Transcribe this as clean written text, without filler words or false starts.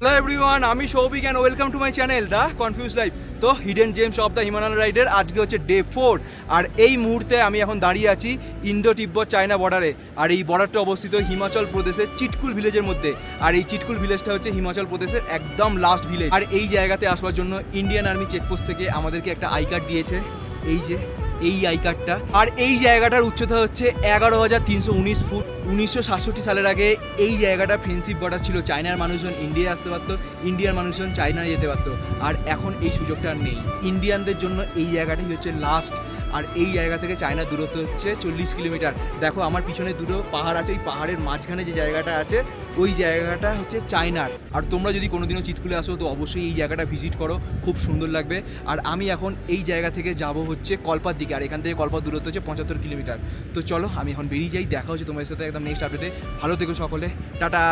Hello everyone, আমি Souvik and welcome to my channel the confuse life. তো hidden gems of the Himalayan রাইডের আজকে হচ্ছে ডে 4। আর এই মুহূর্তে আমি এখন দাঁড়িয়ে আছি ইন্দো তিব্বত চায়না বর্ডারে। আর এই বর্ডারটা অবস্থিত হিমাচল প্রদেশের চিটকুল ভিলেজের মধ্যে। আর এই চিটকুল ভিলেজটা হচ্ছে হিমাচল প্রদেশের একদম লাস্ট ভিলেজ। আর এই জায়গাতে আসবার জন্য ইন্ডিয়ান আর্মি চেকপোস্ট থেকে আমাদেরকে একটা আই কার্ড দিয়েছে, এই যে এই আই কার্ডটা। আর এই জায়গাটার উচ্চতা হচ্ছে 11,319 ফুট। 1967 সালের আগে এই জায়গাটা ফেন্সিভ বর্ডার ছিল। চায়নার মানুষজন ইন্ডিয়ায় আসতে পারতো, ইন্ডিয়ার মানুষজন চায়নায় যেতে পারতো। আর এখন এই সুযোগটা আর নেই। ইন্ডিয়ানদের জন্য এই জায়গাটাই হচ্ছে লাস্ট। আর এই জায়গা থেকে চায়নার দূরত্ব হচ্ছে 40 কিলোমিটার। দেখো আমার পিছনে দুটো পাহাড় আছে, এই পাহাড়ের মাঝখানে যে জায়গাটা আছে ওই জায়গাটা হচ্ছে চায়নার। আর তোমরা যদি কোনোদিনও চিৎকুলে আসো তো অবশ্যই এই জায়গাটা ভিজিট করো, খুব সুন্দর লাগবে। আর আমি এখন এই জায়গা থেকে যাব হচ্ছে কল্পার দিকে। আর এখান থেকে কল্পার দূরত্ব হচ্ছে 75 কিলোমিটার। তো চলো আমি এখন বেরিয়ে যাই, দেখা হচ্ছে তোমার সাথে একদম নেক্সট আপডেটে। ভালো থেকো সকলে, টাটা।